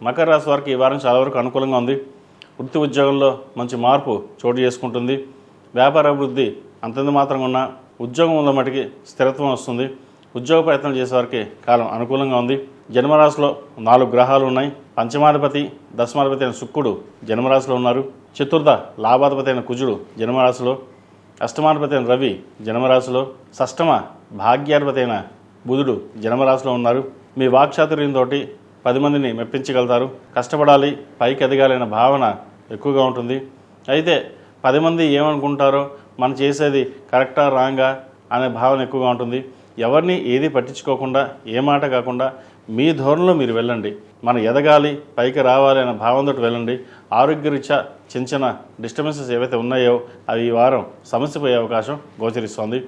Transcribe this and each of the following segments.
మకర రాశి వారికి ఈ వారం చాలా వరకు అనుకూలంగా ఉంది. వృత్తి ఉద్యోగంలో మంచి మార్పు చోటు చేసుకుంటుంది. వ్యాపార అభివృద్ధి అంతంత మాత్రంగా ఉన్న ఉద్యోగంలో మటుకి స్థిరత్వం వస్తుంది. ఉద్యోగ ప్రయత్నం చేసేవారికి కాలం అనుకూలంగా ఉంది. జన్మరాశిలో 4 గ్రహాలు ఉన్నాయి. పంచమాధిపతి, దశమాధిపతి అయిన శుక్రుడు జన్మరాశిలో ఉన్నారు. చతుర్థ లాభాధిపతి అయిన కుజుడు జన్మరాశిలో, అష్టమాధిపతి అయిన రవి జన్మరాశిలో, షష్టమ భాగ్యాధిపతి అయిన బుధుడు జన్మరాశిలో ఉన్నారు. మీ వాక్చాతుర్యంతో 10 మందిని మెప్పించగలుగుతారు. కష్టపడాలి, పైకి ఎదగాలనే భావన ఎక్కువగా ఉంటుంది. అయితే 10 మంది ఏమనుకుంటారో, మనం చేసేది కరెక్టా రాంగా అనే భావన ఎక్కువగా ఉంటుంది. ఎవరిని ఏది పట్టించుకోకుండా, ఏ మాట కాకుండా మీ ధోరణిలో మీరు వెళ్ళండి. మనం ఎదగాలి, పైకి రావాలి అనే భావంతో వెళ్ళండి. ఆరోగ్యరీత్యా చిన్న డిస్టర్బెన్సెస్ ఏవైతే ఉన్నాయో అవి ఈ వారం సమస్య పోయే అవకాశం గోచరిస్తోంది.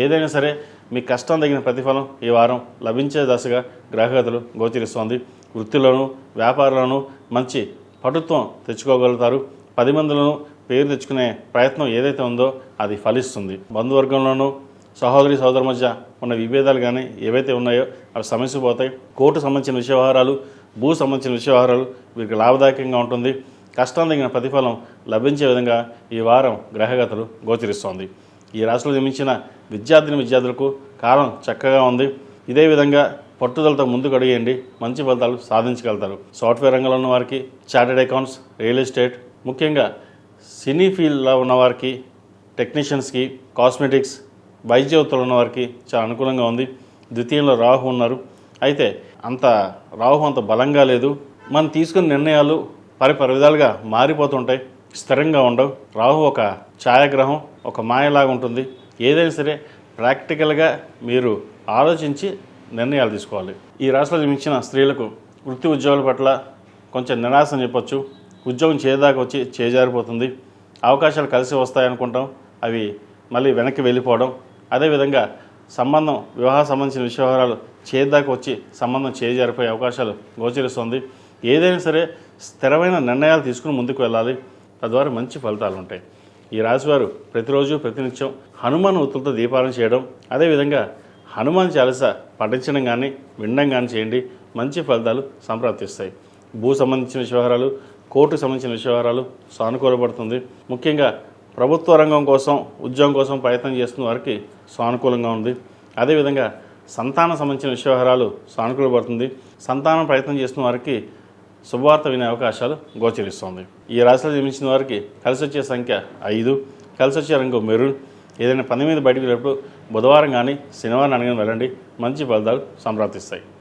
ఏదైనా సరే మీ కష్టం తగిన ప్రతిఫలం ఈ వారం లభించే దశగా గ్రహగతులు గోచరిస్తోంది. వృత్తిలోనూ వ్యాపారంలోనూ మంచి పటుత్వం తెచ్చుకోగలుగుతారు. 10 మందిలోనూ పేరు తెచ్చుకునే ప్రయత్నం ఏదైతే ఉందో అది ఫలిస్తుంది. బంధువర్గంలోనూ సహోదరి సోదరు మధ్య ఉన్న విభేదాలు కానీ ఏవైతే ఉన్నాయో అవి సమస్య పోతాయి. కోర్టు సంబంధించిన విషయ వ్యవహారాలు, భూ సంబంధించిన విషయ వ్యవహారాలు వీరికి లాభదాయకంగా ఉంటుంది. కష్టం తగిన ప్రతిఫలం లభించే విధంగా ఈ వారం గ్రహగతులు గోచరిస్తోంది. ఈ రాశిలో జన్మించిన విద్యార్థులకు కాలం చక్కగా ఉంది. ఇదే విధంగా పట్టుదలతో ముందుకు అడిగేయండి, మంచి ఫలితాలు సాధించగలుగుతారు. సాఫ్ట్వేర్ రంగంలో ఉన్న వారికి, చార్టెడ్ అకౌంట్స్, రియల్ ఎస్టేట్, ముఖ్యంగా సినీ ఫీల్డ్లో ఉన్నవారికి, టెక్నీషియన్స్కి, కాస్మెటిక్స్, వైద్య వృత్తులు ఉన్నవారికి చాలా అనుకూలంగా ఉంది. ద్వితీయంలో రాహు ఉన్నారు. అయితే రాహు అంత బలంగా లేదు. మనం తీసుకున్న నిర్ణయాలు విధాలుగా మారిపోతుంటాయి, స్థిరంగా ఉండవు. రాహు ఒక ఛాయాగ్రహం, ఒక మాయలాగా ఉంటుంది. ఏదైనా సరే ప్రాక్టికల్గా మీరు ఆలోచించి నిర్ణయాలు తీసుకోవాలి. ఈ రాశిలో జన్మించిన స్త్రీలకు వృత్తి ఉద్యోగాల పట్ల కొంచెం నిరాశ అని చెప్పొచ్చు. ఉద్యోగం చేదాకా వచ్చి చేజారిపోతుంది. అవకాశాలు కలిసి వస్తాయనుకుంటాం, అవి మళ్ళీ వెనక్కి వెళ్ళిపోవడం. అదేవిధంగా వివాహ సంబంధించిన విషయాలు చేదాకా వచ్చి సంబంధం చేజారిపోయే అవకాశాలు గోచరిస్తుంది. ఏదైనా సరే స్థిరమైన నిర్ణయాలు తీసుకుని ముందుకు వెళ్ళాలి. తద్వారా మంచి ఫలితాలు ఉంటాయి. ఈ రాశివారు ప్రతిరోజు ప్రతినిత్యం హనుమాన్ ఒత్తులతో దీపారాధన చేయడం, అదేవిధంగా హనుమాన్ చాలీస పఠించడం కానీ వినడం కానీ చేయండి. మంచి ఫలితాలు సంప్రాప్తిస్తాయి. భూ సంబంధించిన వ్యవహారాలు, కోర్టుకు సంబంధించిన వ్యవహారాలు సానుకూలపడుతుంది. ముఖ్యంగా ప్రభుత్వ రంగం కోసం, ఉద్యోగం కోసం ప్రయత్నం చేస్తున్న వారికి సానుకూలంగా ఉంది. అదేవిధంగా సంతానం సంబంధించిన వ్యవహారాలు సానుకూలపడుతుంది. సంతానం ప్రయత్నం చేస్తున్న వారికి శుభవార్త వినే అవకాశాలు గోచరిస్తుంది. ఈ రాశిలో జన్మించిన వారికి కలిసి వచ్చే సంఖ్య 5, కలిసి వచ్చే రంగు మెరూన్. ఏదైనా పని మీద బయటకు వెళ్ళినప్పుడు బుధవారం కానీ శనివారం అనగానే వెళ్ళండి. మంచి ఫలితాలు సంప్రాప్తిస్తాయి.